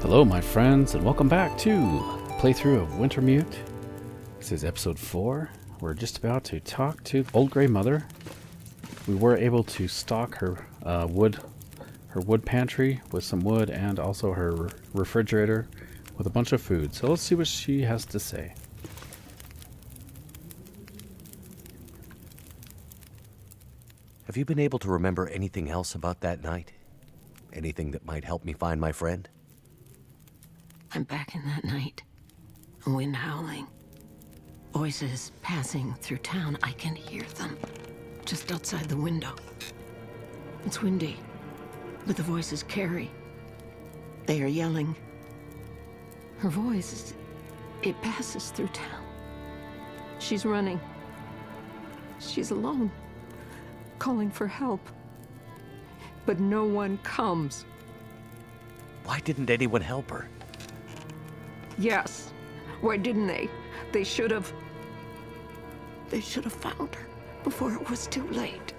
Hello my friends, and welcome back to playthrough of Wintermute. This is episode 4. We're just about to talk to Old Grey Mother. We were able to stock her wood pantry with some wood and also her refrigerator with a bunch of food. So let's see what she has to say. Have you been able to remember anything else about that night? Anything that might help me find my friend? I'm back in that night. A wind howling. Voices passing through town. I can hear them. Just outside the window. It's windy, but the voices carry. They are yelling. Her voice, it passes through town. She's running. She's alone, calling for help. But no one comes. Why didn't anyone help her? Yes. Why didn't they? They should have found her before it was too late.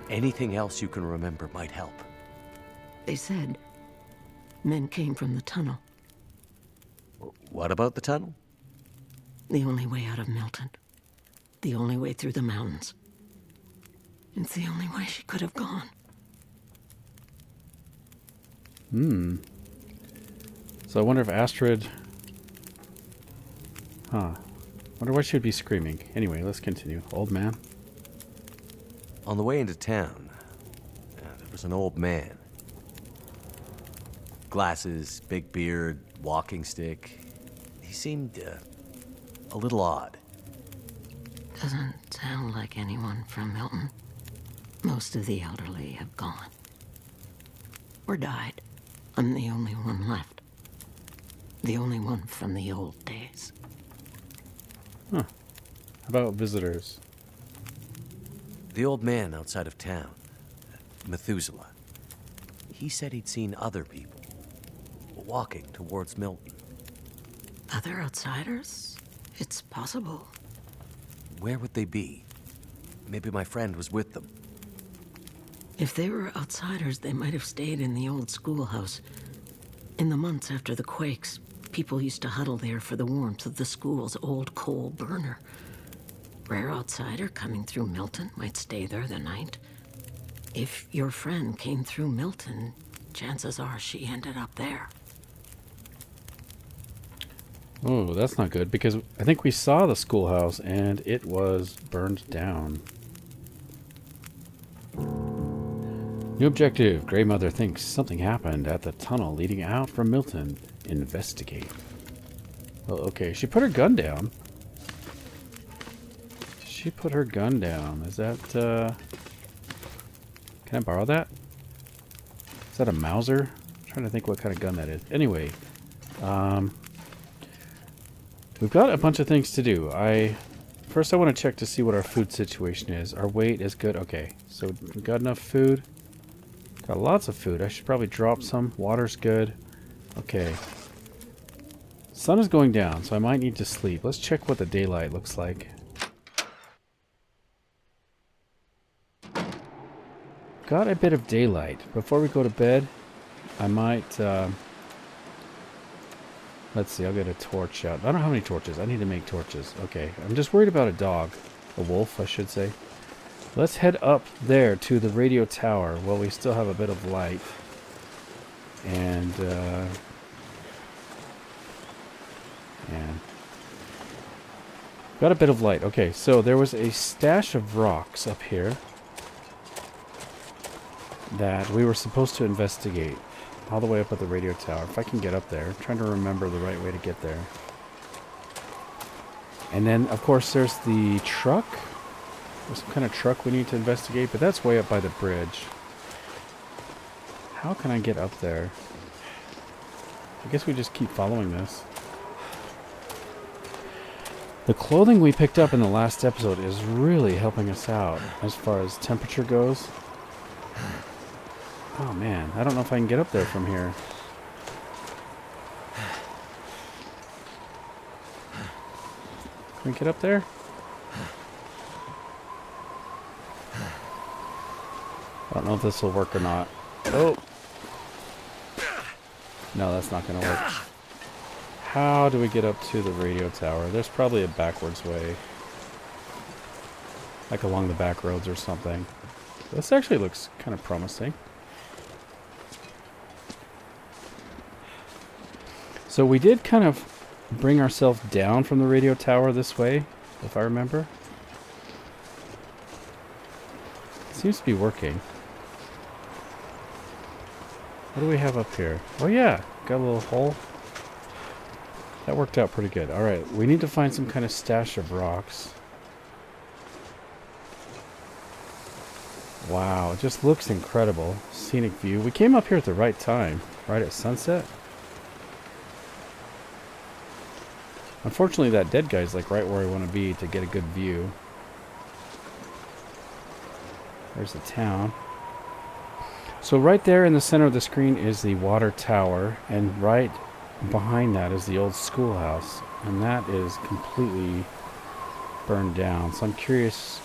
Anything else you can remember might help. They said men came from the tunnel. What about the tunnel? The only way out of Milton. The only way through the mountains. It's the only way she could have gone. So I wonder if Astrid... Wonder why she would be screaming. Anyway, let's continue. Old man. On the way into town, there was an old man. Glasses, big beard, walking stick. He seemed a little odd. Doesn't sound like anyone from Milton. Most of the elderly have gone. Or died. I'm the only one left. The only one from the old days. How about visitors? The old man outside of town, Methuselah. He said he'd seen other people walking towards Milton. Other outsiders? It's possible. Where would they be? Maybe my friend was with them. If they were outsiders, they might have stayed in the old schoolhouse. In the months after the quakes, people used to huddle there for the warmth of the school's old coal burner. Rare outsider coming through Milton might stay there the night. If your friend came through Milton, chances are she ended up there. Oh, that's not good, because I think we saw the schoolhouse and it was burned down. New objective. Grey Mother thinks something happened at the tunnel leading out from Milton. Investigate. Well, okay. She put her gun down. She put her gun down. Is that, Can I borrow that? Is that a Mauser? I'm trying to think what kind of gun that is. Anyway. We've got a bunch of things to do. First I want to check to see what our food situation is. Our weight is good. Okay. So we got enough food. Got lots of food. I should probably drop some. Water's good. Okay. Sun is going down, so I might need to sleep. Let's check what the daylight looks like. Got a bit of daylight. Before we go to bed, I might... let's see, I'll get a torch out. I don't have any torches. I need to make torches. Okay. I'm just worried about a dog. A wolf, I should say. Let's head up there to the radio tower while we still have a bit of light. And got a bit of light. Okay, so there was a stash of rocks up here that we were supposed to investigate all the way up at the radio tower. If I can get up there. I'm trying to remember the right way to get there. And then, of course, there's the truck. There's some kind of truck we need to investigate, but that's way up by the bridge. How can I get up there? I guess we just keep following this. The clothing we picked up in the last episode is really helping us out as far as temperature goes. Oh man, I don't know if I can get up there from here. Can we get up there? I don't know if this will work or not. Oh! No, that's not going to work. How do we get up to the radio tower? There's probably a backwards way. Like along the back roads or something. This actually looks kind of promising. So we did kind of bring ourselves down from the radio tower this way, if I remember. Seems to be working. What do we have up here? Oh yeah, got a little hole. That worked out pretty good. Alright, we need to find some kind of stash of rocks. Wow, it just looks incredible. Scenic view. We came up here at the right time, right at sunset. Unfortunately, that dead guy's like right where I want to be to get a good view. There's the town. So right there in the center of the screen is the water tower, and right behind that is the old schoolhouse, and that is completely burned down. So I'm curious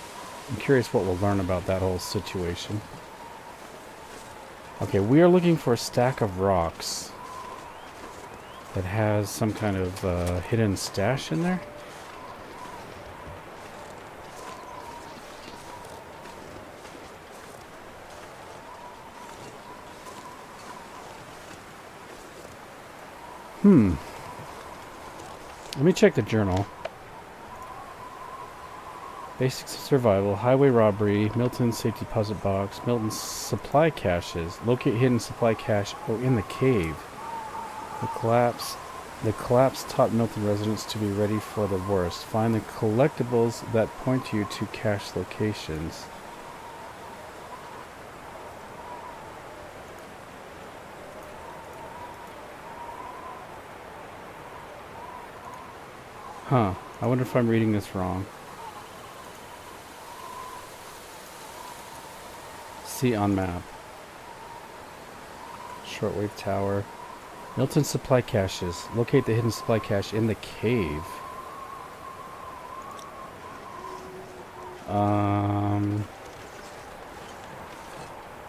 what we'll learn about that whole situation. Okay, we are looking for a stack of rocks that has some kind of hidden stash in there. Let me check the journal. Basics of survival, highway robbery, Milton safety deposit box, Milton's supply caches, locate hidden supply cache, in the cave. The collapse taught Milton residents to be ready for the worst. Find the collectibles that point you to cache locations. Huh. I wonder if I'm reading this wrong. See on map. Shortwave tower. Milton supply caches. Locate the hidden supply cache in the cave.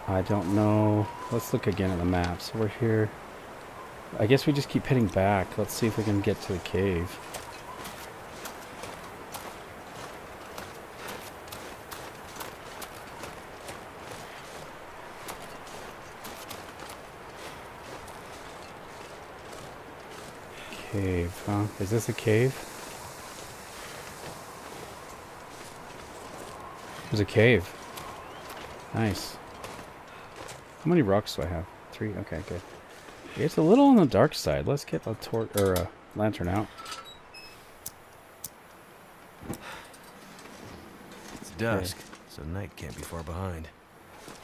I don't know. Let's look again at the map. So we're here. I guess we just keep heading back. Let's see if we can get to the cave. Cave, huh? Is this a cave? There's a cave. Nice. How many rocks do I have? 3? Okay, good. It's a little on the dark side. Let's get a torch or a lantern out. It's dusk, so night can't be far behind.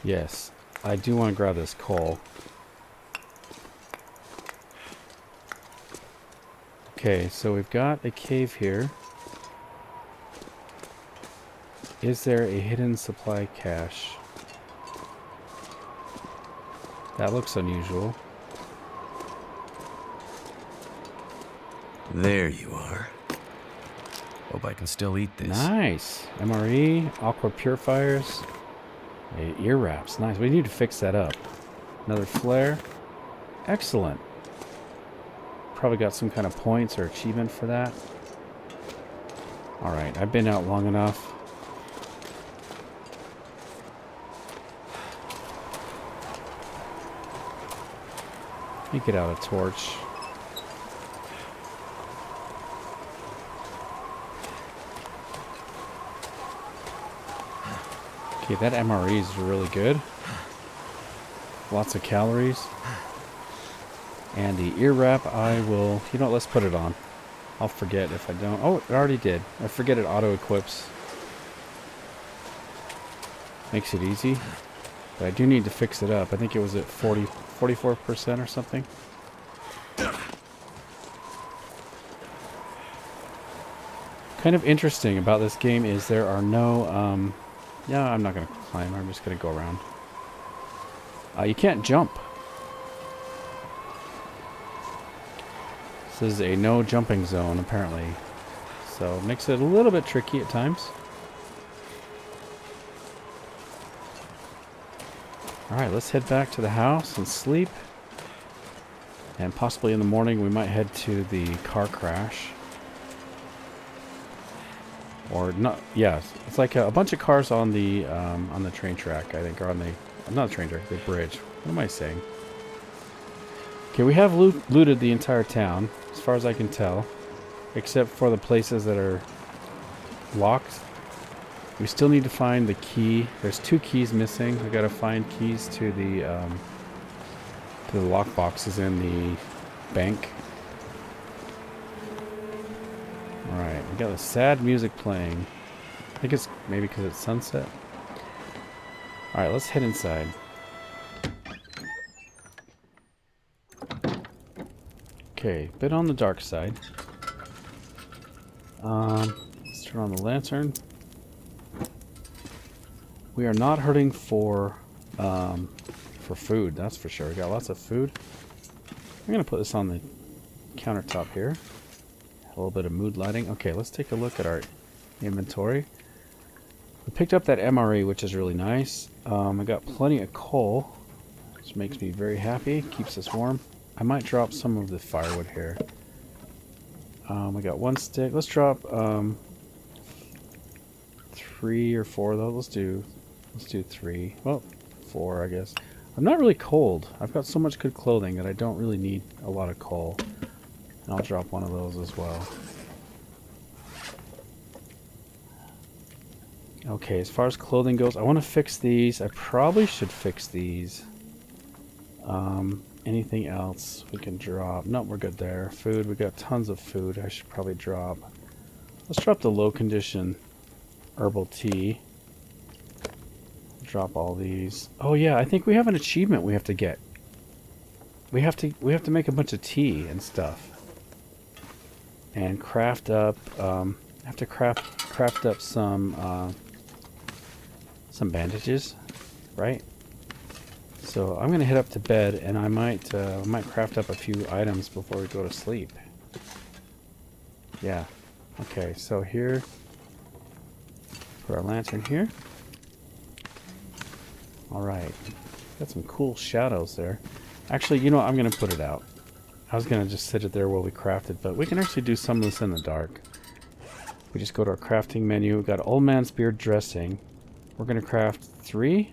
Yes. I do want to grab this coal. Okay, so we've got a cave here. Is there a hidden supply cache? That looks unusual. There you are. Hope I can still eat this. Nice. MRE, aqua purifiers, ear wraps. Nice. We need to fix that up. Another flare. Excellent. Probably got some kind of points or achievement for that. Alright, I've been out long enough. Let me get out a torch. Okay, that MRE is really good. Lots of calories. And the ear wrap, I will... You know what, let's put it on. I'll forget if I don't. Oh, it already did. I forget it auto-equips. Makes it easy. But I do need to fix it up. I think it was at 44% or something. Kind of interesting about this game is there are no... yeah, I'm not going to climb. I'm just going to go around. You can't jump. This is a no jumping zone, apparently. So it makes it a little bit tricky at times. Alright, let's head back to the house and sleep. And possibly in the morning we might head to the car crash. Or not, yeah, it's like a bunch of cars on the train track, I think, or on the, not the train track, the bridge. What am I saying? Okay, we have looted the entire town, as far as I can tell. Except for the places that are locked. We still need to find the key. There's 2 keys missing. We gotta find keys to the lock boxes in the bank. Alright, we got the sad music playing. I think it's maybe because it's sunset. Alright, let's head inside. Okay, bit on the dark side. Let's turn on the lantern. We are not hurting for food, that's for sure. We got lots of food. I'm gonna put this on the countertop here. A little bit of mood lighting. Okay, let's take a look at our inventory. We picked up that MRE, which is really nice. I got plenty of coal, which makes me very happy. Keeps us warm. I might drop some of the firewood here. We got 1 stick. Let's drop 3 or 4 though. Let's do 3. Well, 4 I guess. I'm not really cold. I've got so much good clothing that I don't really need a lot of coal. And I'll drop one of those as well. Okay, as far as clothing goes, I want to fix these. I probably should fix these. Anything else we can drop? No, we're good there. Food, we got tons of food. I should probably drop. Let's drop the low condition herbal tea. Drop all these. Oh yeah, I think we have an achievement we have to get. We have to make a bunch of tea and stuff. And craft up have to craft up some bandages, right? So I'm gonna head up to bed, and I might craft up a few items before we go to sleep. Yeah. Okay, so here, put our lantern here. All right, got some cool shadows there. Actually, you know what? I'm gonna put it out. I was gonna just sit it there while we craft it, but we can actually do some of this in the dark. We just go to our crafting menu. We've got old man's beard dressing. We're gonna craft 3.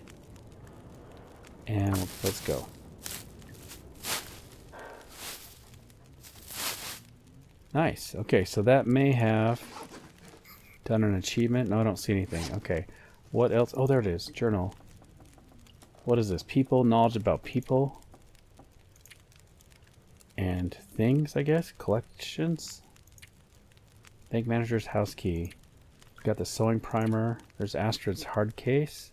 And let's go. Nice. Okay, so that may have done an achievement. No, I don't see anything. Okay. What else? Oh, there it is. Journal. What is this? People. Knowledge about people. And things, I guess. Collections. Bank manager's house key. Got the sewing primer. There's Astrid's hard case.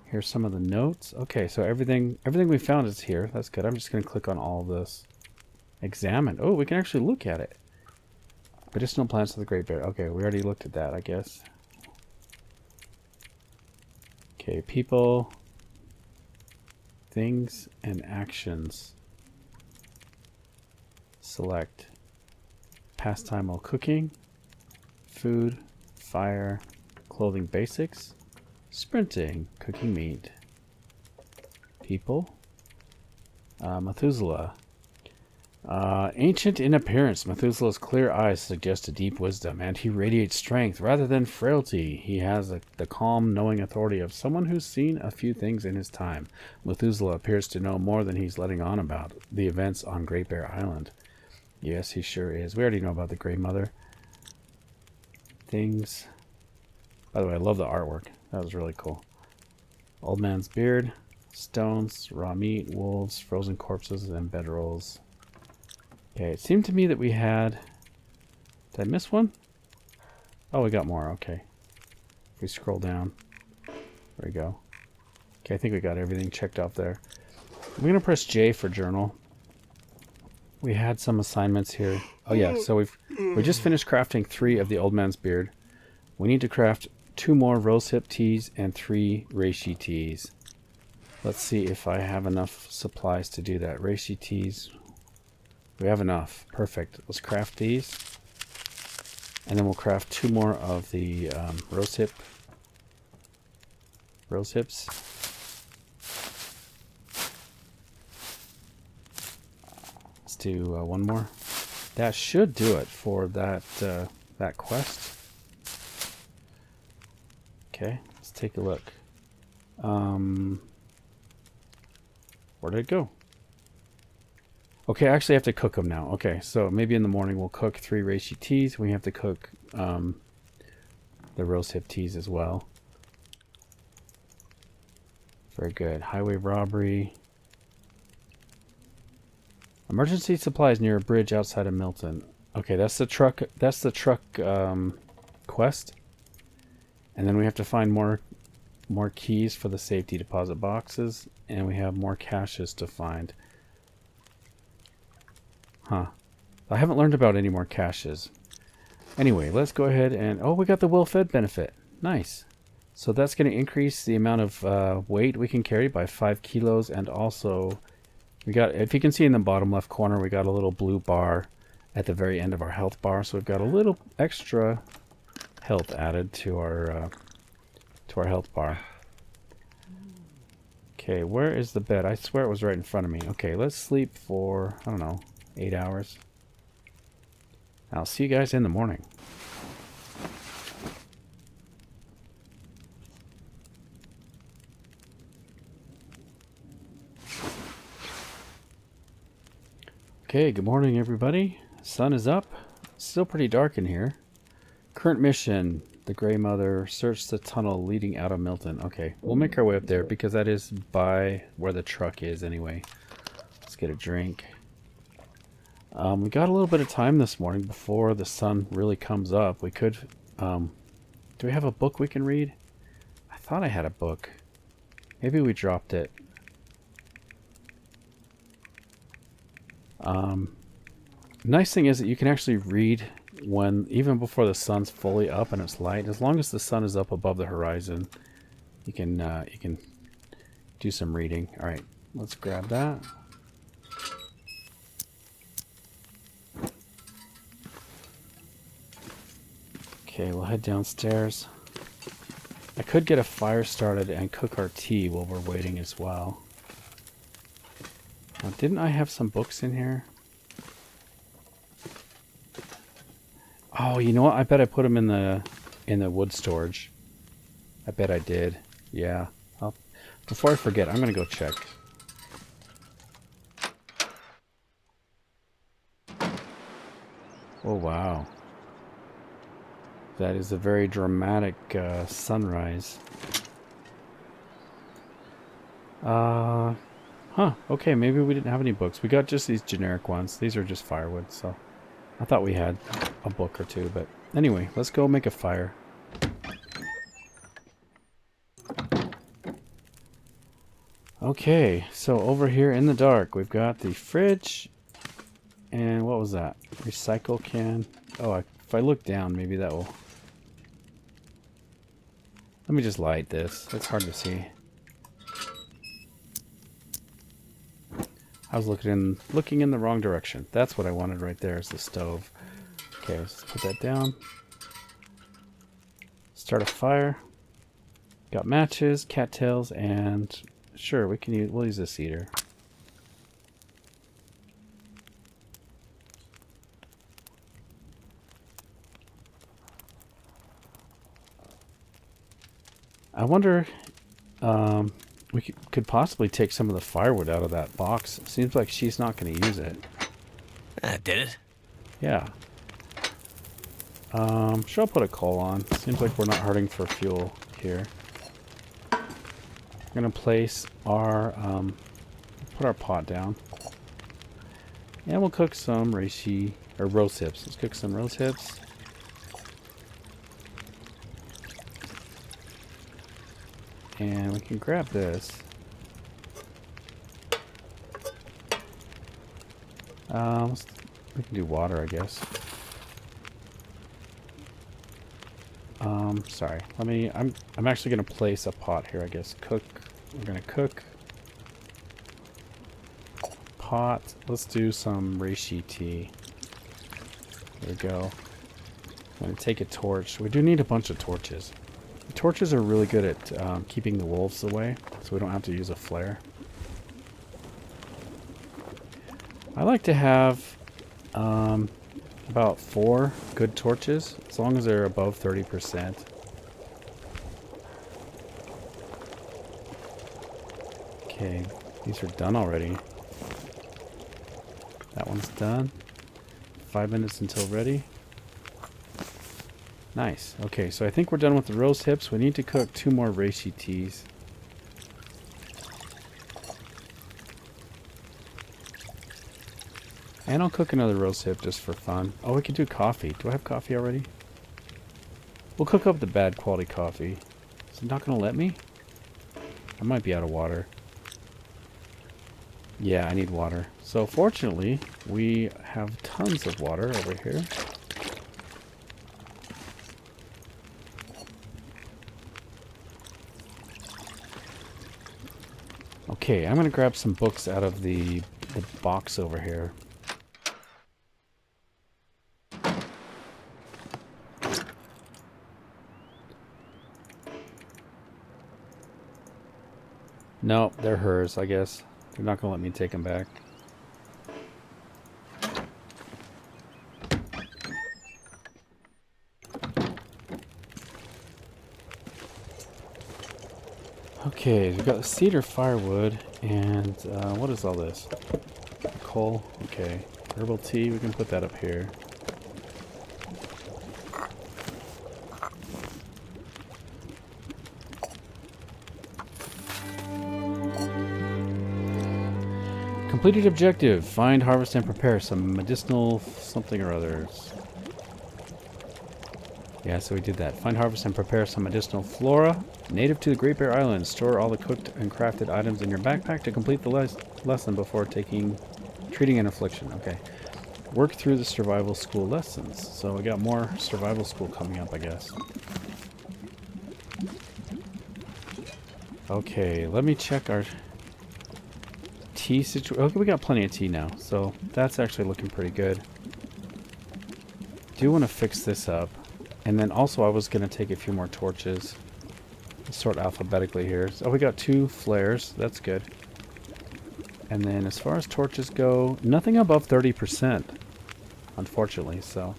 Here's some of the notes. Okay, so everything we found is here. That's good. I'm just going to click on all of this. Examine. Oh, we can actually look at it. Medicinal plants of the Great Bear. Okay, we already looked at that, I guess. Okay, people, things, and actions. Select. Pastime while cooking. Food, fire, clothing basics. Sprinting, cooking meat. People. Methuselah. Ancient in appearance, Methuselah's clear eyes suggest a deep wisdom, and he radiates strength rather than frailty. He has the calm, knowing authority of someone who's seen a few things in his time. Methuselah appears to know more than he's letting on about the events on Great Bear Island. Yes, he sure is. We already know about the Grey Mother. Things. By the way, I love the artwork. That was really cool. Old man's beard, stones, raw meat, wolves, frozen corpses, and bedrolls. Okay, it seemed to me that we had... Did I miss one? Oh, we got more. Okay. If we scroll down. There we go. Okay, I think we got everything checked off there. I'm going to press J for journal. We had some assignments here. Oh yeah, so we just finished crafting 3 of the old man's beard. We need to craft 2 more rosehip teas and 3 reishi teas. Let's see if I have enough supplies to do that. Reishi teas. We have enough. Perfect. Let's craft these. And then we'll craft 2 more of the rosehips. do one more. That should do it for that that quest. Okay, let's take a look. Where did it go? Okay, I actually have to cook them now. Okay, so maybe in the morning we'll cook 3 reishi teas. We have to cook the rosehip teas as well. Very good. Highway robbery. Emergency supplies near a bridge outside of Milton. Okay, that's the truck. That's the truck quest. And then we have to find more keys for the safety deposit boxes, and we have more caches to find. Huh. I haven't learned about any more caches. Anyway, let's go ahead and... Oh, we got the well-fed benefit. Nice. So that's going to increase the amount of weight we can carry by 5 kilos, and also we got, if you can see in the bottom left corner, we got a little blue bar at the very end of our health bar, so we've got a little extra health added to our health bar. Okay, where is the bed? I swear it was right in front of me. Okay, let's sleep for, I don't know, 8 hours. I'll see you guys in the morning. Okay, good morning everybody. Sun is up. Still pretty dark in here. Current mission, the Grey Mother, search the tunnel leading out of Milton. Okay, we'll make our way up there because that is by where the truck is anyway. Let's get a drink. We got a little bit of time this morning before the sun really comes up. We could, do we have a book we can read? I thought I had a book. Maybe we dropped it. Nice thing is that you can actually read when, even before the sun's fully up and it's light. As long as the sun is up above the horizon, you can do some reading. All right, let's grab that. Okay, we'll head downstairs. I could get a fire started and cook our tea while we're waiting as well. Now, didn't I have some books in here? Oh, you know what? I bet I put them in the wood storage. I bet I did. Yeah. Before I forget, I'm gonna go check. Oh wow. That is a very dramatic sunrise. Huh. Okay, maybe we didn't have any books. We got just these generic ones. These are just firewood, so I thought we had a book or two, but anyway, let's go make a fire. Okay, so over here in the dark, we've got the fridge, and what was that? Recycle can. Oh, if I look down, maybe that will... Let me just light this. It's hard to see. I was looking in the wrong direction. That's what I wanted right there, is the stove. Okay, let's put that down. Start a fire. Got matches, cattails, and sure, we'll use this heater. I wonder, we could possibly take some of the firewood out of that box. It seems like she's not going to use it. That did it. Yeah. Sure, I'll put a coal on. Seems like we're not hurting for fuel here. We're going to place our, put our pot down. And we'll cook some reishi, or rose hips. Let's cook some rose hips. And we can grab this. We can do water, I guess. Sorry. I'm actually gonna place a pot here, I guess. Cook. We're gonna cook. Pot. Let's do some reishi tea. There we go. I'm gonna take a torch. We do need a bunch of torches. The torches are really good at keeping the wolves away, so we don't have to use a flare. I like to have about 4 good torches, as long as they're above 30%. Okay, these are done already. That one's done. 5 minutes until ready. Nice. Okay, so I think we're done with the rose hips. We need to cook 2 more reishi teas. And I'll cook another rose hip just for fun. Oh, we could do coffee. Do I have coffee already? We'll cook up the bad quality coffee. Is it not going to let me? I might be out of water. Yeah, I need water. So fortunately, we have tons of water over here. Okay, I'm going to grab some books out of the box over here. No, they're hers, I guess. They're not going to let me take them back. Okay, we've got cedar firewood, and what is all this? Coal? Okay. Herbal tea, we can put that up here. Completed objective. Find, harvest, and prepare some medicinal something or others. Yeah, so we did that. Find, harvest, and prepare some medicinal flora native to the Great Bear Islands. Store all the cooked and crafted items in your backpack to complete the lesson before treating an affliction. Okay. Work through the survival school lessons. So we got more survival school coming up, I guess. Okay, let me check our tea situation. Okay, we got plenty of tea now, so that's actually looking pretty good. Do want to fix this up. And then also I was going to take a few more torches. Let's sort alphabetically here. So we got 2 flares. That's good. And then as far as torches go, nothing above 30%, unfortunately. So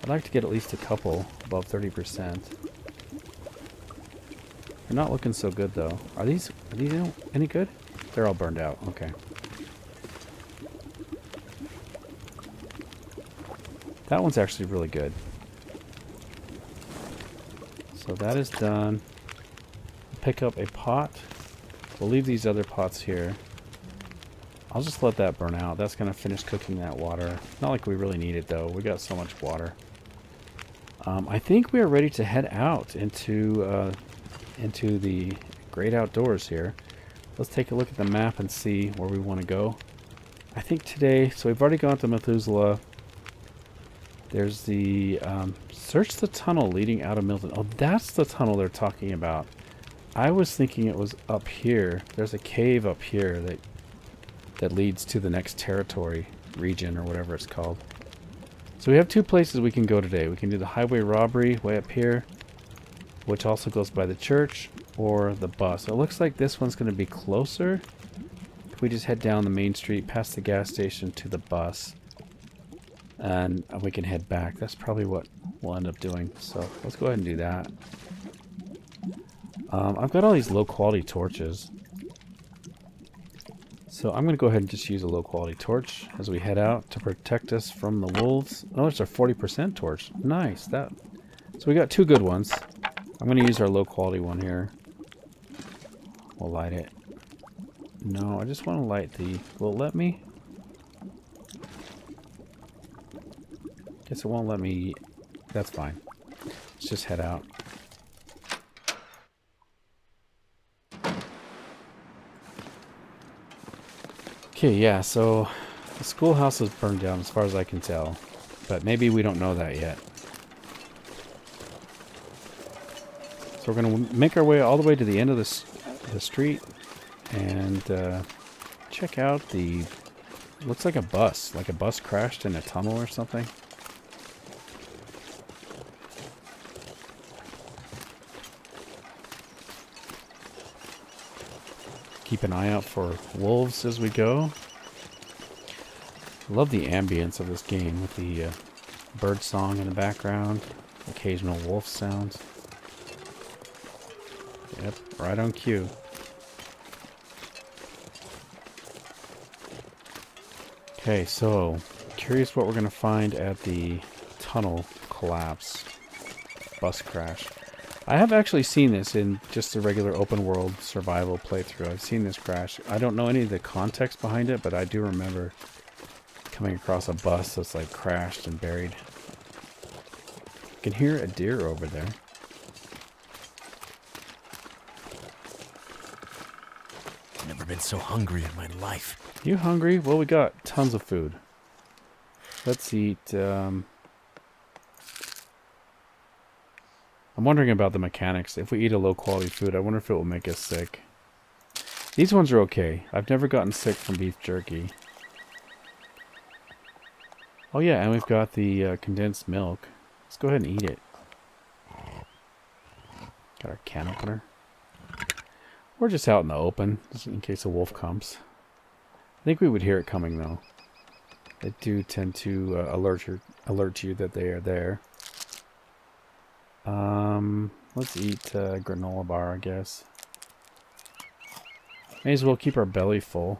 I'd like to get at least a couple above 30%. They're not looking so good though. Are these any good? They're all burned out. Okay. That one's actually really good. So that is done. Pick up a pot. We'll leave these other pots here. I'll just let that burn out. That's going to finish cooking that water. Not like we really need it though. We got so much water. I think we are ready to head out into the great outdoors here. Let's take a look at the map and see where we want to go. I think today, so we've already gone to Methuselah. There's the search the tunnel leading out of Milton. Oh, that's the tunnel they're talking about. I was thinking it was up here. There's a cave up here that leads to the next territory region or whatever it's called. So we have 2 places we can go today. We can do the highway robbery way up here, which also goes by the church, or the bus. It looks like this one's going to be closer. If we just head down the main street past the gas station to the bus, and we can head back. That's probably what we'll end up doing. So let's go ahead and do that. I've got all these low quality torches. So I'm going to go ahead and just use a low quality torch as we head out to protect us from the wolves. Oh, it's our 40% torch. Nice. So we got 2 good ones. I'm going to use our low quality one here. We'll light it. No, I just want to light the... Will it let me? Guess it won't let me. That's fine. Let's just head out. Okay, yeah, so the schoolhouse is burned down as far as I can tell. But maybe we don't know that yet. So we're going to make our way all the way to the end of the street and check out the... Looks like a bus. Like a bus crashed in a tunnel or something. Keep an eye out for wolves as we go. Love the ambience of this game with the bird song in the background, occasional wolf sounds. Yep, right on cue. Okay, so curious what we're gonna find at the tunnel collapse, bus crash. I have actually seen this in just a regular open world survival playthrough. I've seen this crash. I don't know any of the context behind it, but I do remember coming across a bus that's like crashed and buried. I can hear a deer over there. Never been so hungry in my life. You hungry? Well, we got tons of food. Let's eat. I'm wondering about the mechanics. If we eat a low quality food, I wonder if it will make us sick. These ones are okay. I've never gotten sick from beef jerky. Oh yeah, and we've got the condensed milk. Let's go ahead and eat it. Got our can opener. We're just out in the open, just in case a wolf comes. I think we would hear it coming though. They do tend to alert you that they are there. Let's eat granola bar, I guess. May as well keep our belly full.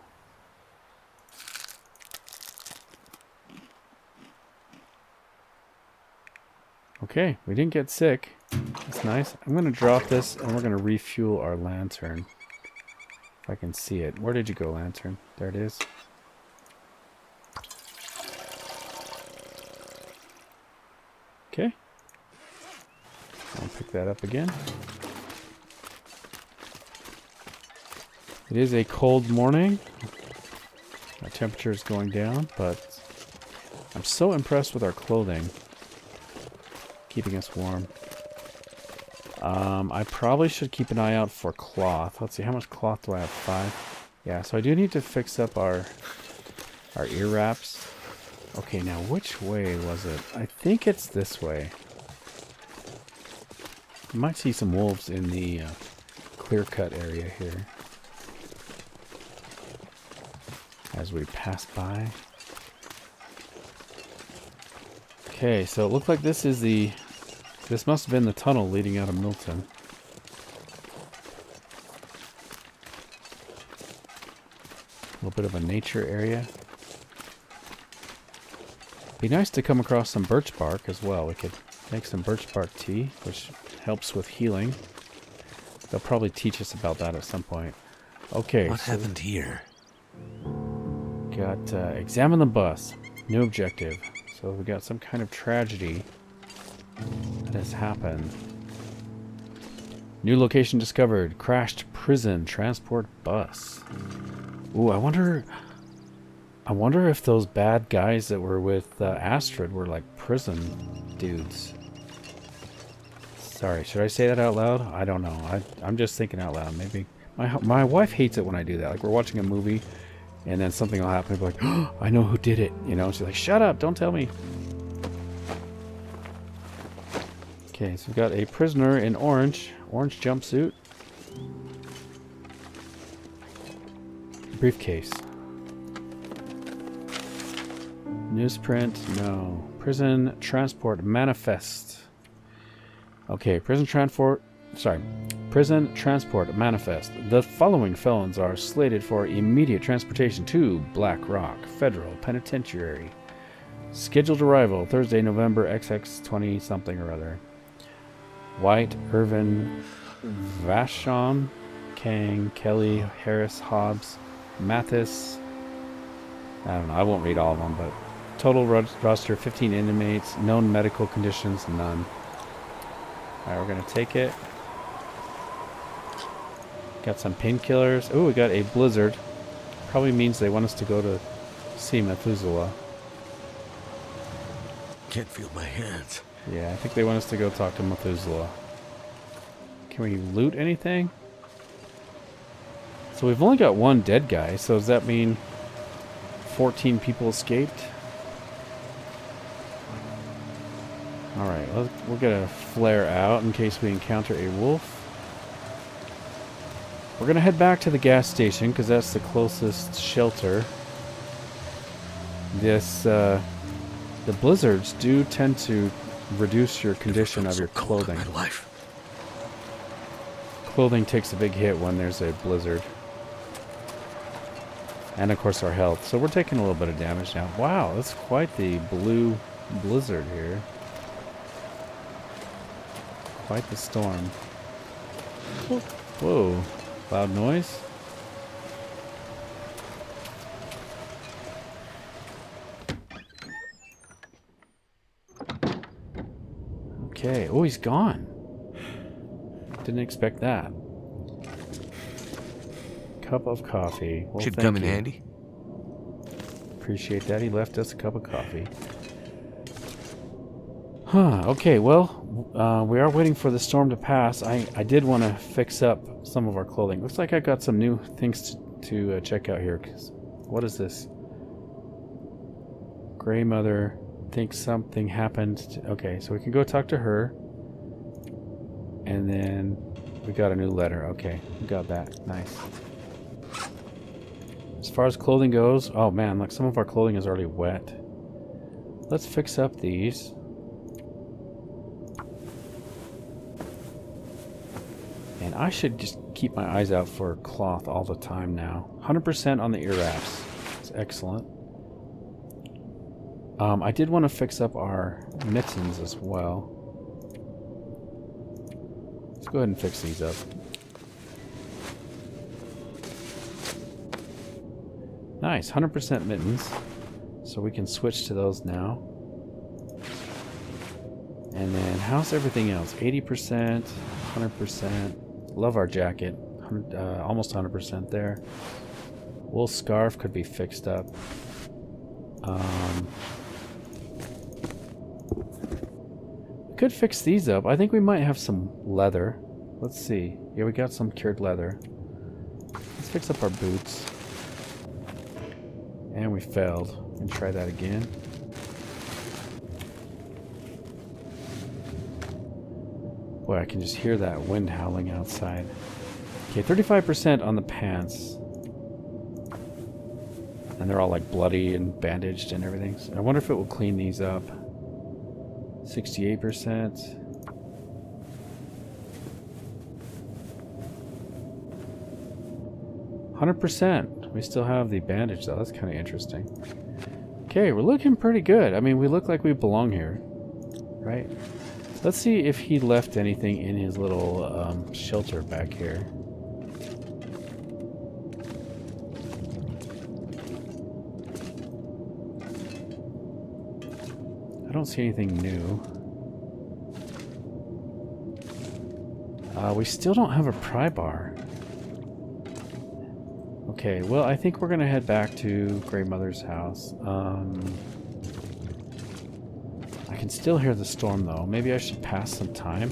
Okay, we didn't get sick. That's nice. I'm going to drop this and we're going to refuel our lantern. If I can see it. Where did you go, lantern? There it is. Okay. I'll pick that up again. It is a cold morning. Our temperature is going down, but I'm so impressed with our clothing. Keeping us warm. I probably should keep an eye out for cloth. Let's see, how much cloth do I have? 5? Yeah, so I do need to fix up our ear wraps. Okay, now which way was it? I think it's this way. You might see some wolves in the clear-cut area here. As we pass by. Okay, so it looked like this is the... This must have been the tunnel leading out of Milton. A little bit of a nature area. Be nice to come across some birch bark as well. We could make some birch bark tea, which helps with healing. They'll probably teach us about that at some point. Okay. What happened here? Got examine the bus. New objective. So we got some kind of tragedy that has happened. New location discovered. Crashed prison transport bus. Ooh, I wonder if those bad guys that were with Astrid were like prison dudes. Sorry, should I say that out loud? I don't know. I'm just thinking out loud. Maybe my wife hates it when I do that. Like we're watching a movie and then something will happen. I'll be like, oh, I know who did it. You know, she's like, shut up, don't tell me. Okay, so we've got a prisoner in orange jumpsuit. Briefcase. Newsprint, no. Prison transport manifest. Okay, prison transport manifest. The following felons are slated for immediate transportation to Black Rock Federal Penitentiary. Scheduled arrival Thursday, November XX 20 something or other. White, Irvin, Vashon, Kang, Kelly, Harris, Hobbs, Mathis. I don't know, I won't read all of them, but total roster 15 inmates, known medical conditions, none. Alright, we're gonna take it. Got some painkillers. Oh, we got a blizzard. Probably means they want us to go to see Methuselah. Can't feel my hands. Yeah, I think they want us to go talk to Methuselah. Can we loot anything? So we've only got one dead guy, so does that mean 14 people escaped? Alright, we're gonna flare out in case we encounter a wolf. We're gonna head back to the gas station because that's the closest shelter. The blizzards do tend to reduce your condition of your clothing. Clothing takes a big hit when there's a blizzard. And of course our health. So we're taking a little bit of damage now. Wow, that's quite the blue blizzard here. Quite the storm. Whoa, loud noise. Okay, oh, he's gone. Didn't expect that. Cup of coffee. Well, should come in handy. Appreciate that. He left us a cup of coffee. Huh, okay, well, we are waiting for the storm to pass. I did want to fix up some of our clothing. Looks like I got some new things to check out here. What is this? Gray Mother thinks something happened. Okay, so we can go talk to her. And then we got a new letter. Okay, we got that. Nice. As far as clothing goes, oh man, look, some of our clothing is already wet. Let's fix up these. And I should just keep my eyes out for cloth all the time now. 100% on the ear wraps. It's excellent. I did want to fix up our mittens as well. Let's go ahead and fix these up. Nice, 100% mittens. So we can switch to those now. And then how's everything else? 80%, 100%. Love our jacket. Almost 100% there. Wool scarf could be fixed up. Could fix these up. I think we might have some leather. Let's see. Yeah, we got some cured leather. Let's fix up our boots. And we failed. And try that again. Boy, I can just hear that wind howling outside. Okay, 35% on the pants. And they're all like bloody and bandaged and everything. So I wonder if it will clean these up. 68%. %. We still have the bandage though. That's kind of interesting. Okay, we're looking pretty good. I mean, we look like we belong here, right? Let's see if he left anything in his little shelter back here. I don't see anything new. We still don't have a pry bar. Okay, well, I think we're gonna head back to Grey Mother's house. I can still hear the storm though. Maybe I should pass some time.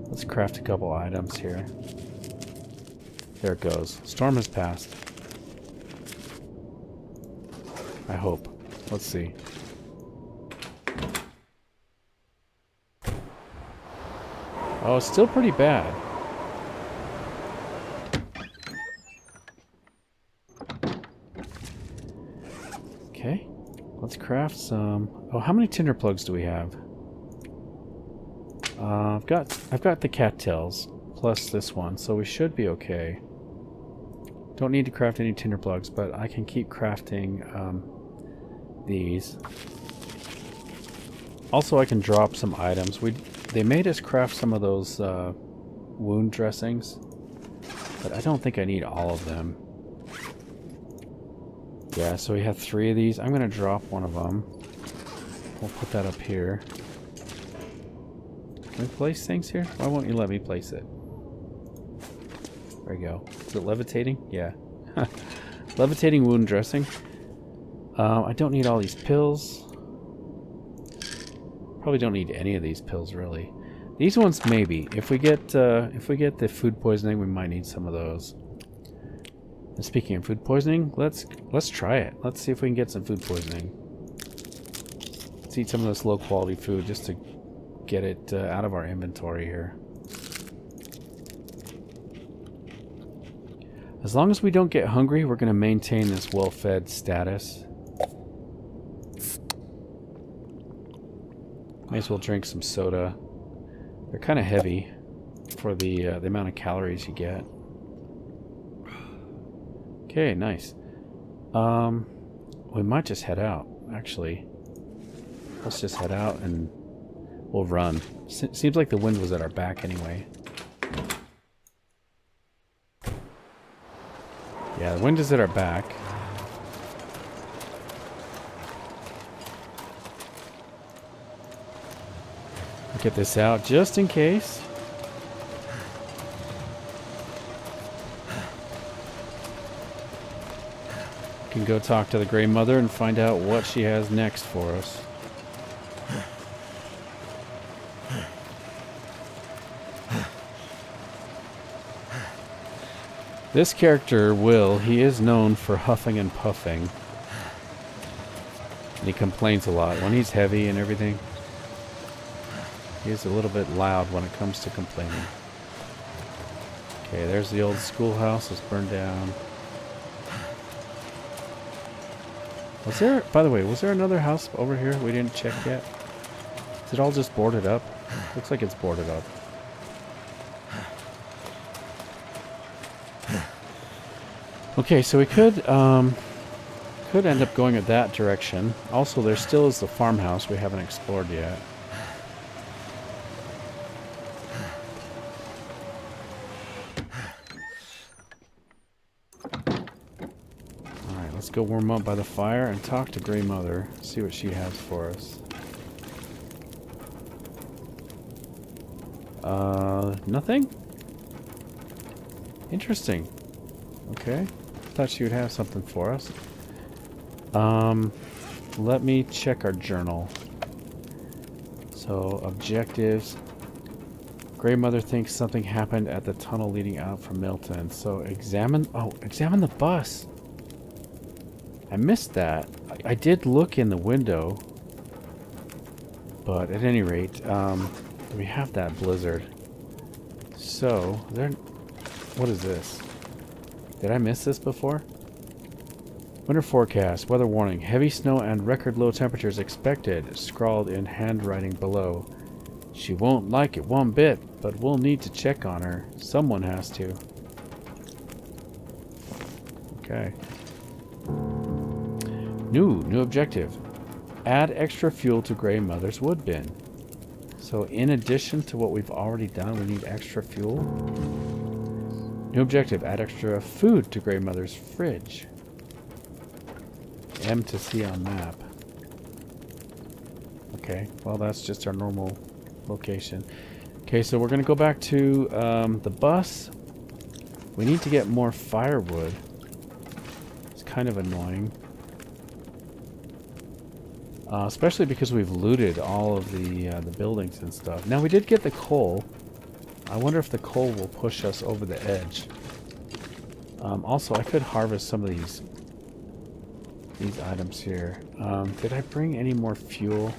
Let's craft a couple items here. There it goes. Storm has passed. I hope. Let's see. Oh, it's still pretty bad. Okay. Let's craft some. Oh, how many tinder plugs do we have? I've got the cattails plus this one, so we should be okay. Don't need to craft any tinder plugs, but I can keep crafting these. Also, I can drop some items. They made us craft some of those wound dressings, but I don't think I need all of them. Yeah, so we have 3 of these. I'm going to drop one of them. We'll put that up here. Can we place things here? Why won't you let me place it? There we go. Is it levitating? Yeah. Levitating wound dressing. I don't need all these pills. Probably don't need any of these pills, really. These ones, maybe. If we get the food poisoning, we might need some of those. And speaking of food poisoning, let's try it. Let's see if we can get some food poisoning. Let's eat some of this low quality food just to get it out of our inventory here. As long as we don't get hungry, we're going to maintain this well-fed status. May as well drink some soda. They're kind of heavy for the amount of calories you get. Okay, nice. We might just head out, actually. Let's just head out and we'll run. Seems like the wind was at our back anyway. Yeah, the wind is at our back. Get this out just in case. We can go talk to the Grey Mother and find out what she has next for us. This character, Will, he is known for huffing and puffing. And he complains a lot when he's heavy and everything. He's a little bit loud when it comes to complaining. Okay, there's the old schoolhouse. It's burned down. Was there, by the way, was there another house over here we didn't check yet? Is it all just boarded up? Looks like it's boarded up. Okay, so we could end up going at that direction. Also, there still is the farmhouse we haven't explored yet. Alright, let's go warm up by the fire and talk to Grey Mother. See what she has for us. Nothing? Interesting. Okay. Thought she would have something for us. Let me check our journal. So, objectives. Grey Mother thinks something happened at the tunnel leading out from Milton. So, examine the bus. I missed that. I did look in the window. But at any rate, we have that blizzard. So, what is this? Did I miss this before? Winter forecast, weather warning, heavy snow and record low temperatures expected, scrawled in handwriting below. She won't like it one bit, but we'll need to check on her. Someone has to. Okay. New objective. Add extra fuel to Grey Mother's wood bin. So in addition to what we've already done, we need extra fuel. New objective, add extra food to Grey Mother's fridge. M to C on map. Okay, well that's just our normal location. Okay, so we're going to go back to the bus. We need to get more firewood. It's kind of annoying. Especially because we've looted all of the buildings and stuff. Now we did get the coal. I wonder if the coal will push us over the edge. Also, I could harvest some of these items here. Did I bring any more fuel?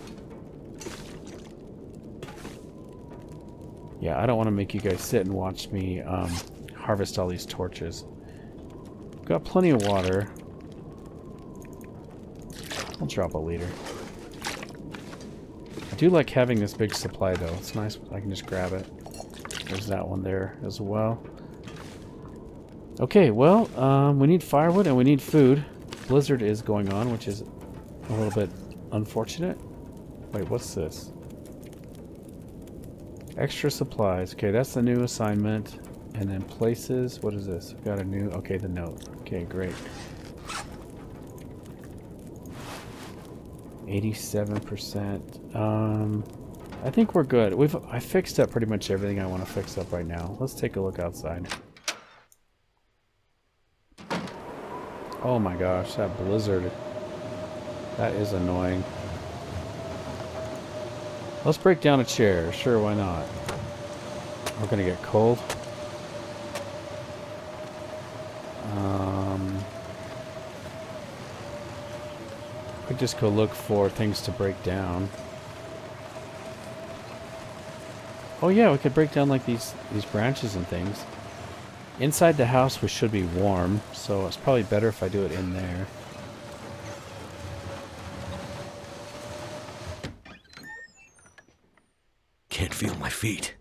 Yeah, I don't want to make you guys sit and watch me harvest all these torches. Got plenty of water. I'll drop a liter. I do like having this big supply though. It's nice. I can just grab it. There's that one there as well. Okay, well, we need firewood and we need food. Blizzard is going on, which is a little bit unfortunate. Wait, what's this? Extra supplies. Okay, that's the new assignment. And then places. What is this? We've got a new... Okay, the note. Okay, great. 87%. I think we're good. I fixed up pretty much everything I want to fix up right now. Let's take a look outside. Oh my gosh, that blizzard. That is annoying. Let's break down a chair. Sure, why not? We're gonna get cold. Could just go look for things to break down. Oh yeah, we could break down like these branches and things. Inside the house we should be warm, so it's probably better if I do it in there. Can't feel my feet.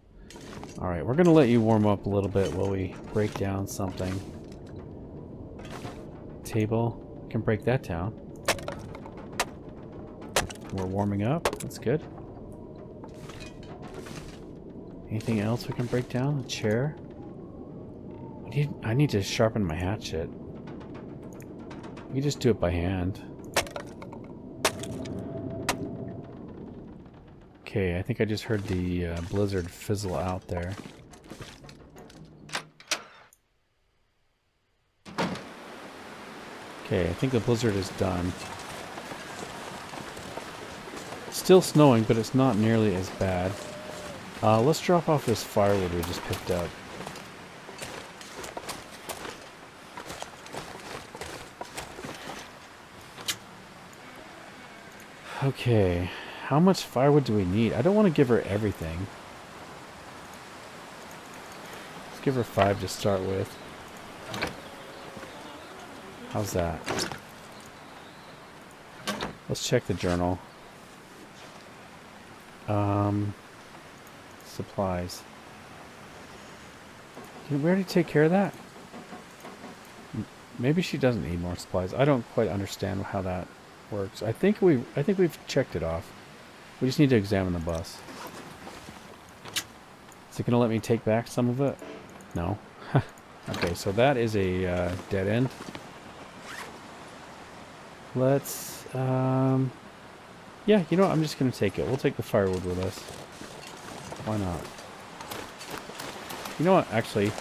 Alright, we're gonna let you warm up a little bit while we break down something. Table. We can break that down. We're warming up. That's good. Anything else we can break down? A chair? I need to sharpen my hatchet. You can just do it by hand. Okay, I think I just heard the blizzard fizzle out there. Okay, I think the blizzard is done. It's still snowing, but it's not nearly as bad. Let's drop off this firewood we just picked up. Okay, how much firewood do we need? I don't want to give her everything. Let's give her 5 to start with. How's that? Let's check the journal. Supplies. Did we already take care of that? Maybe she doesn't need more supplies. I don't quite understand how that works. I think we've checked it off. We just need to examine the bus. Is it going to let me take back some of it? No. Okay, so that is a dead end. Let's yeah, you know what? I'm just going to take it. We'll take the firewood with us. Why not? You know what? Actually,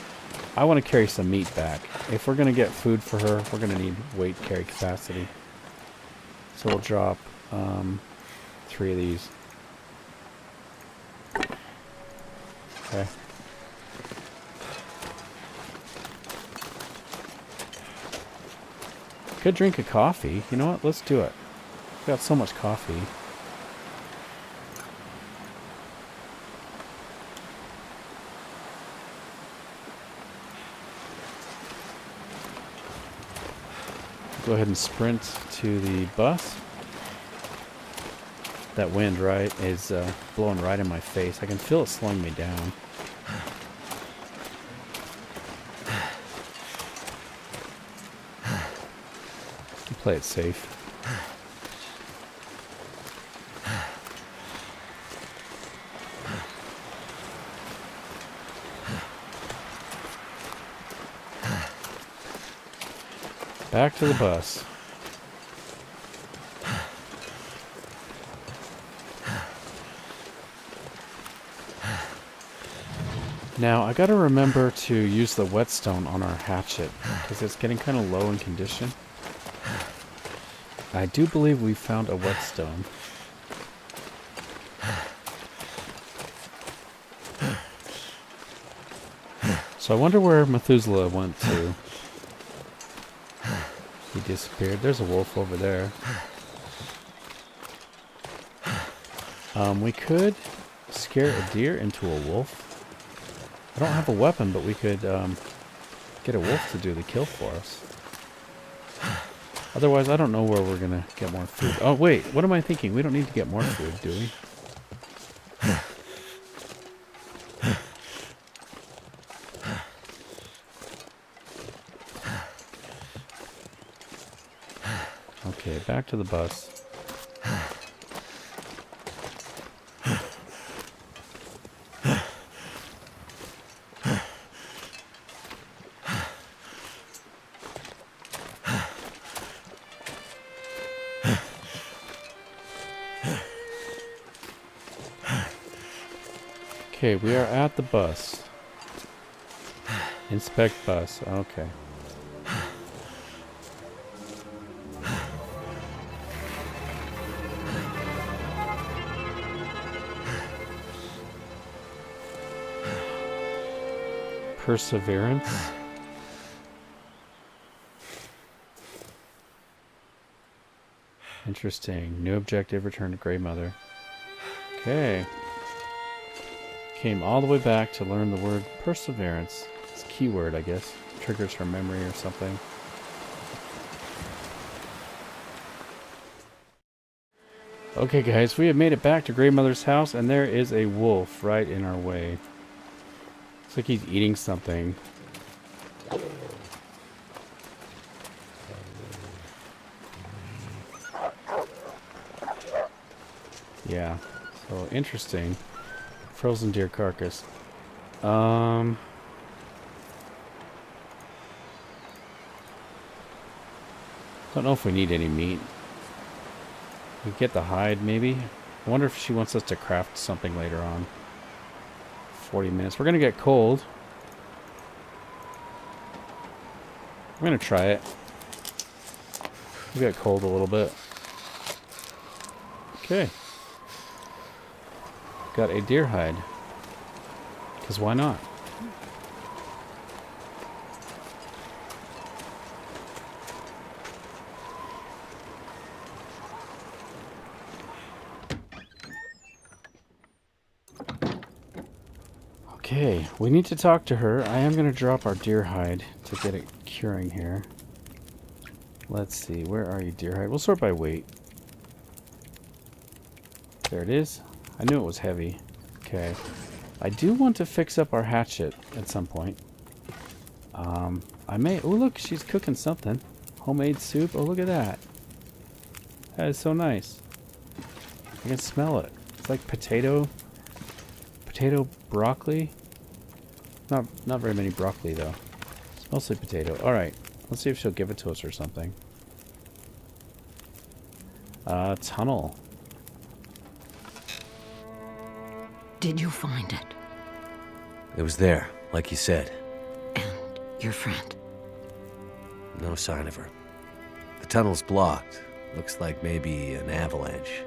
I want to carry some meat back. If we're going to get food for her, we're going to need weight carry capacity. So we'll drop 3 of these. Okay. Could drink a coffee. You know what? Let's do it. We've got so much coffee. Go ahead and sprint to the bus. That wind, right, is blowing right in my face. I can feel it slowing me down. Play it safe. Back to the bus. Now, I gotta remember to use the whetstone on our hatchet, because it's getting kind of low in condition. I do believe we found a whetstone. So I wonder where Methuselah went to. He disappeared. There's a wolf over there. We could scare a deer into a wolf. I don't have a weapon, but we could get a wolf to do the kill for us. Otherwise, I don't know where we're going to get more food. Oh, wait. What am I thinking? We don't need to get more food, do we? Okay, back to the bus. Okay, we are at the bus. Inspect bus. Okay. Perseverance. Interesting. New objective, return to Grey Mother. Okay. Came all the way back to learn the word perseverance. Let's keyword, I guess. Triggers her memory or something. Okay, guys, we have made it back to Grandmother's house, and there is a wolf right in our way. Looks like he's eating something. Yeah, so interesting. Frozen deer carcass. Don't know if we need any meat. We get the hide, maybe. I wonder if she wants us to craft something later on. 40 minutes. We're gonna get cold. I'm gonna try it. We got cold a little bit. Okay. Got a deer hide. Because why not? Okay, we need to talk to her. I am going to drop our deer hide to get it curing here. Let's see, where are you, deer hide? We'll sort by weight. There it is. I knew it was heavy. Okay. I do want to fix up our hatchet at some point. I may... Oh, look, she's cooking something. Homemade soup. Oh, look at that. That is so nice. I can smell it. It's like potato broccoli. Not very many broccoli, though. It's mostly potato. Alright. Let's see if she'll give it to us or something. Tunnel. Did you find it? It was there, like you said. And your friend? No sign of her. The tunnel's blocked. Looks like maybe an avalanche.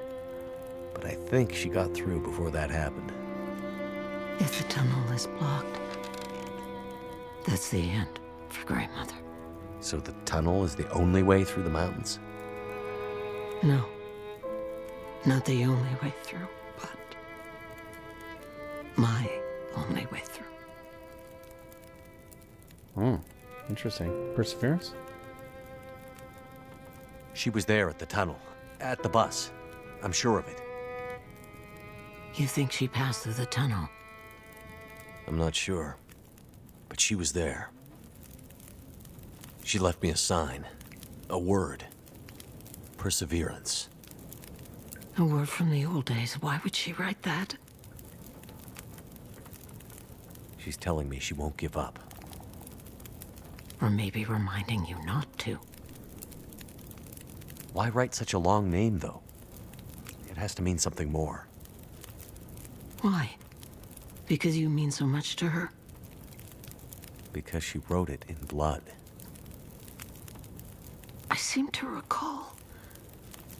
But I think she got through before that happened. If the tunnel is blocked, that's the end for Grandmother. So the tunnel is the only way through the mountains? No. Not the only way through, but my only way through. Oh, interesting. Perseverance? She was there at the tunnel. At the bus. I'm sure of it. You think she passed through the tunnel? I'm not sure. But she was there. She left me a sign. A word. Perseverance. A word from the old days. Why would she write that? She's telling me she won't give up. Or maybe reminding you not to. Why write such a long name, though? It has to mean something more. Why? Because you mean so much to her? Because she wrote it in blood. I seem to recall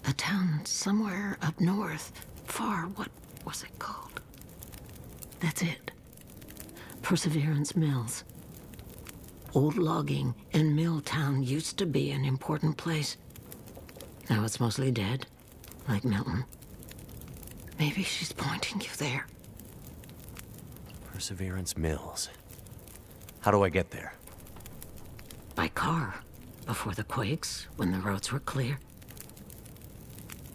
a town somewhere up north, far. What was it called? That's it. Perseverance Mills. Old logging and mill town used to be an important place. Now it's mostly dead, like Milton. Maybe she's pointing you there. Perseverance Mills. How do I get there? By car, before the quakes, when the roads were clear.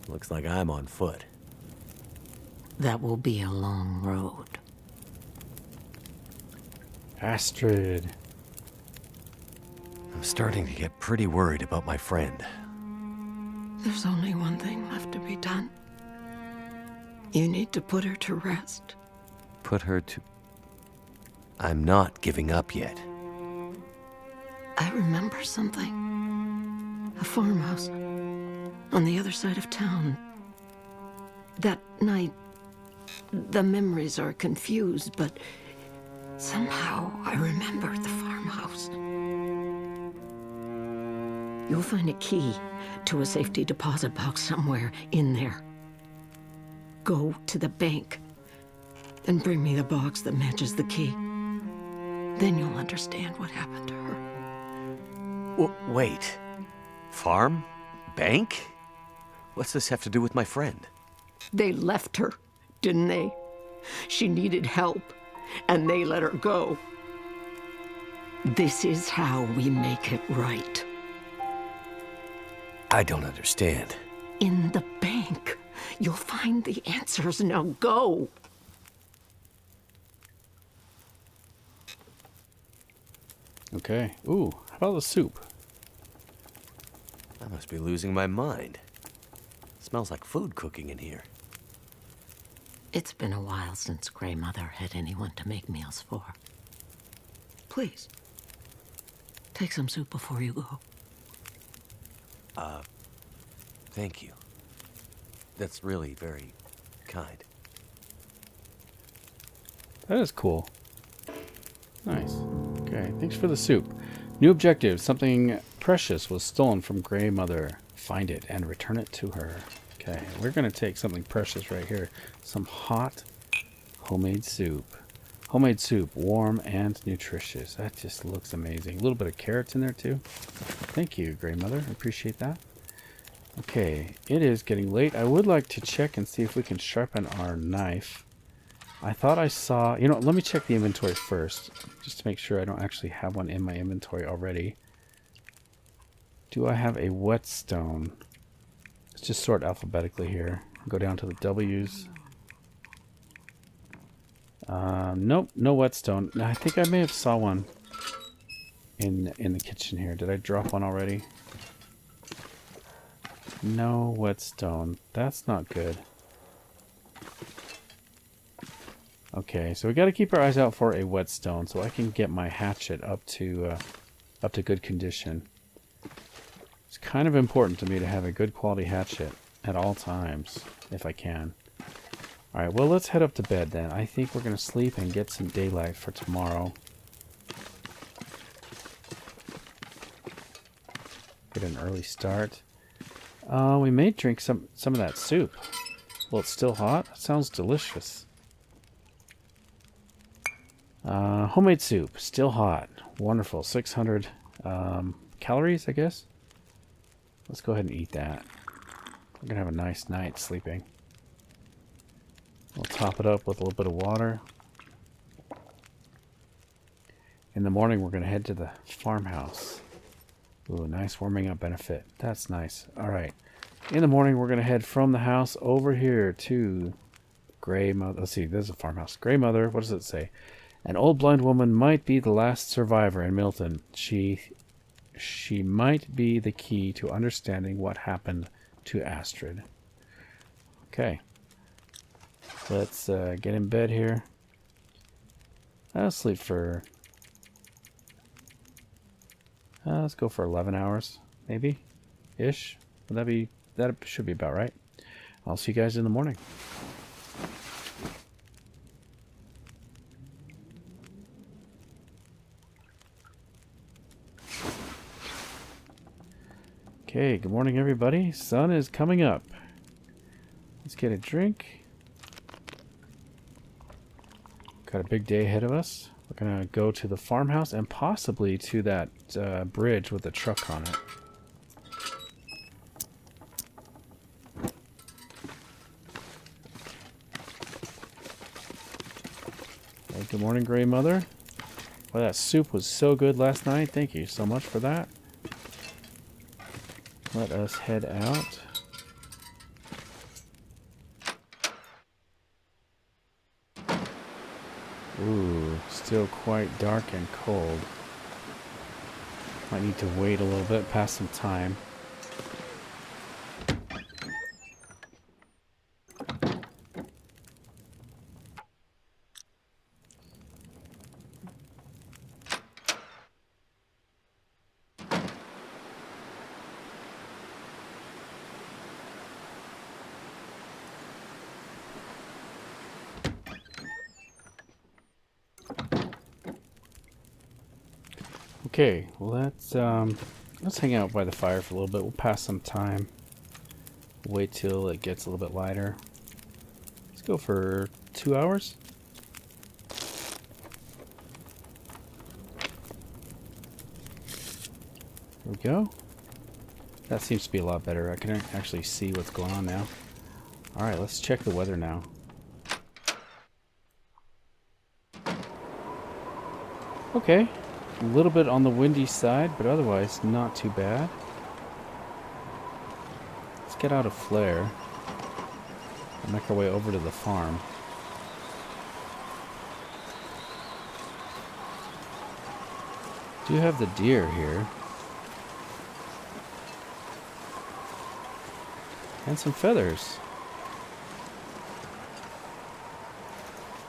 Looks like I'm on foot. That will be a long road. Astrid. I'm starting to get pretty worried about my friend. There's only one thing left to be done. You need to put her to rest. Put her to... I'm not giving up yet. I remember something. A farmhouse on the other side of town. That night, the memories are confused, but somehow I remember the farmhouse. You'll find a key to a safety deposit box somewhere in there. Go to the bank and bring me the box that matches the key. Then you'll understand what happened to her. Wait. Farm? Bank? What's this have to do with my friend? They left her, didn't they? She needed help, and they let her go. This is how we make it right. I don't understand. In the bank. You'll find the answers. Now go. Okay. Ooh, how about the soup? I must be losing my mind. Smells like food cooking in here. It's been a while since Grey Mother had anyone to make meals for. Please. Take some soup before you go. Thank you. That's really very kind. That is cool. Nice. Okay, thanks for the soup. New objective. Something precious was stolen from Grey Mother. Find it and return it to her. Okay, we're going to take something precious right here. Some hot homemade soup. Homemade soup, warm and nutritious. That just looks amazing. A little bit of carrots in there too. Thank you, Grey Mother. I appreciate that. Okay, it is getting late. I would like to check and see if we can sharpen our knife. I thought I saw... You know, let me check the inventory first, just to make sure I don't actually have one in my inventory already. Do I have a whetstone? Let's just sort alphabetically here. Go down to the W's. Nope, no whetstone. I think I may have saw one in the kitchen here. Did I drop one already? No whetstone. That's not good. Okay, so we got to keep our eyes out for a whetstone so I can get my hatchet up to good condition. It's kind of important to me to have a good quality hatchet at all times, if I can. Alright, well, let's head up to bed then. I think we're going to sleep and get some daylight for tomorrow. Get an early start. We may drink some of that soup. Well, it's still hot. That sounds delicious. Homemade soup, still hot. Wonderful. 600 calories, I guess. Let's go ahead and eat that. We're going to have a nice night sleeping. We'll top it up with a little bit of water. In the morning, we're going to head to the farmhouse. Ooh, nice warming up benefit. That's nice. All right. In the morning, we're going to head from the house over here to Grey Mother. Let's see, there's a farmhouse. Grey Mother, what does it say? An old blind woman might be the last survivor in Milton. She might be the key to understanding what happened to Astrid. Okay. Let's get in bed here. I'll sleep for... let's go for 11 hours, maybe, ish. Would that be... That should be about right. I'll see you guys in the morning. Okay, good morning, everybody. Sun is coming up. Let's get a drink. Got a big day ahead of us. We're going to go to the farmhouse and possibly to that bridge with the truck on it. Hey, good morning, Grey Mother. Well, that soup was so good last night. Thank you so much for that. Let us head out. Ooh, still quite dark and cold. Might need to wait a little bit, pass some time. Okay, let's hang out by the fire for a little bit. We'll pass some time. Wait till it gets a little bit lighter. Let's go for 2 hours. There we go. That seems to be a lot better. I can actually see what's going on now. Alright, let's check the weather now. Okay. A little bit on the windy side, but otherwise not too bad. Let's get out a flare and make our way over to the farm. Do have the deer here. And some feathers.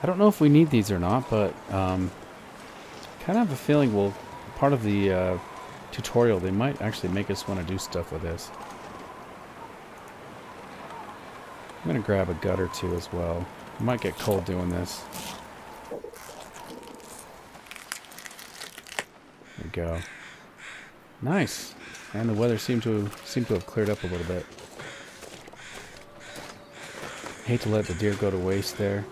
I don't know if we need these or not, but kind of have a feeling we'll, part of the tutorial, they might actually make us want to do stuff with this. I'm going to grab a gut or two as well. I might get cold doing this. There we go. Nice. And the weather seemed to have cleared up a little bit. Hate to let the deer go to waste there.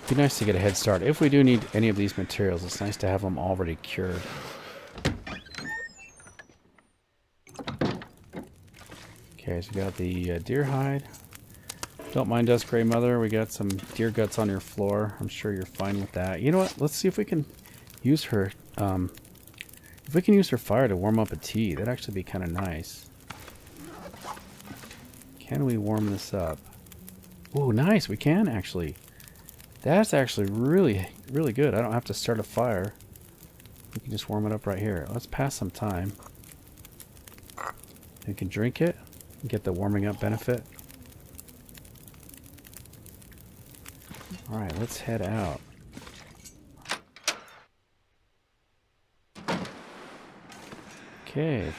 Be nice to get a head start. If we do need any of these materials, it's nice to have them already cured. Okay, so we got the deer hide. Don't mind us, Grey Mother. We got some deer guts on your floor. I'm sure you're fine with that. You know what? Let's see if we can use her. If we can use her fire to warm up a tea, that'd actually be kind of nice. Can we warm this up? Oh, nice. We can actually. That's actually really, really good. I don't have to start a fire. We can just warm it up right here. Let's pass some time. We can drink it and get the warming up benefit. Alright, let's head out. Okay.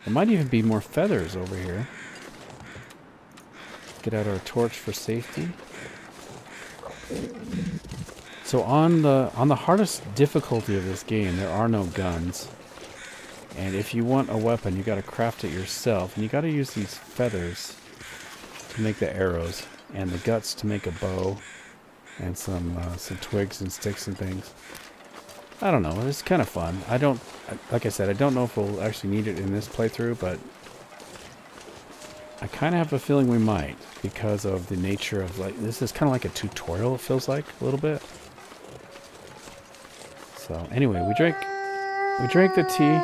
There might even be more feathers over here. Get out our torch for safety. So on the hardest difficulty of this game, there are no guns. And if you want a weapon, you got to craft it yourself, and you got to use these feathers to make the arrows, and the guts to make a bow, and some twigs and sticks and things. I don't know. It's kind of fun. Like I said, I don't know if we'll actually need it in this playthrough, but I kind of have a feeling we might, because of the nature of, like, this is kind of like a tutorial, it feels like, a little bit. So, anyway, we drank the tea.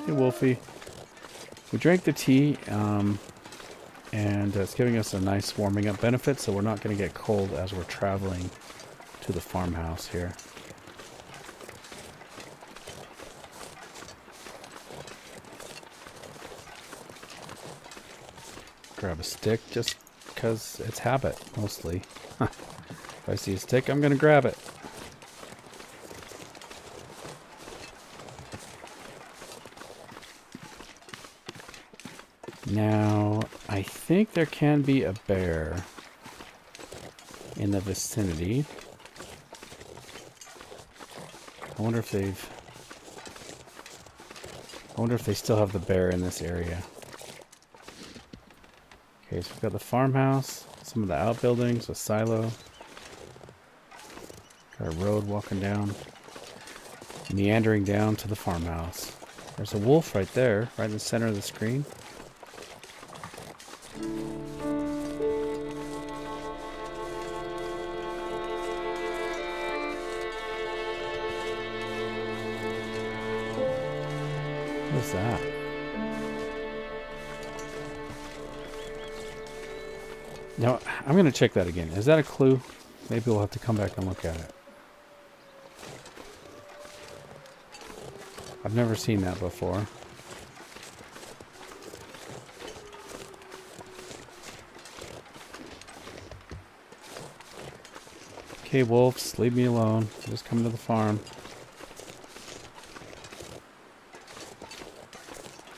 Hey, Wolfie. We drank the tea, and it's giving us a nice warming up benefit, so we're not going to get cold as we're traveling to the farmhouse here. Grab a stick just because it's habit, mostly. If I see a stick, I'm going to grab it. Now, I think there can be a bear in the vicinity. I wonder if they still have the bear in this area. Okay, so we've got the farmhouse, some of the outbuildings, a silo. Got a road walking down, meandering down to the farmhouse. There's a wolf right there, right in the center of the screen. What's that? Now, I'm going to check that again. Is that a clue? Maybe we'll have to come back and look at it. I've never seen that before. Okay, wolves, leave me alone. I'm just coming to the farm.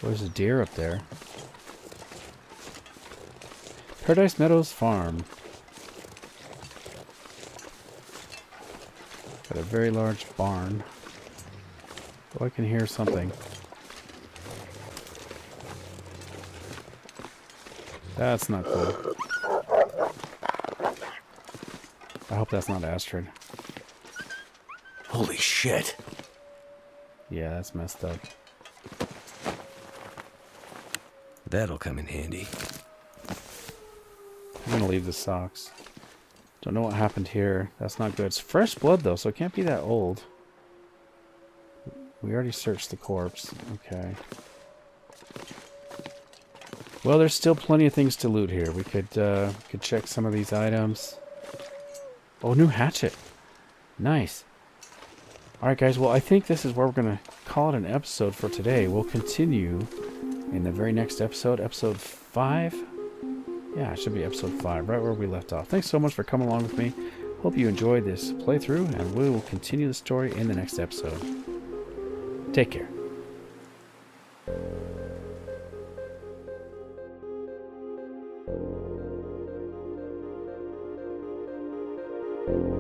There's a deer up there. Paradise Meadows Farm. Got a very large barn. Oh, I can hear something. That's not cool. I hope that's not Astrid. Holy shit. Yeah, that's messed up. That'll come in handy. I'm gonna leave the socks. Don't know what happened here. That's not good. It's fresh blood, though, so it can't be that old. We already searched the corpse. Okay. Well, there's still plenty of things to loot here. We could check some of these items. Oh, new hatchet. Nice. Alright, guys. Well, I think this is where we're going to call it an episode for today. We'll continue in the very next episode. Episode 5. Yeah, it should be episode 5, right where we left off. Thanks so much for coming along with me. Hope you enjoyed this playthrough, and we will continue the story in the next episode. Take care. You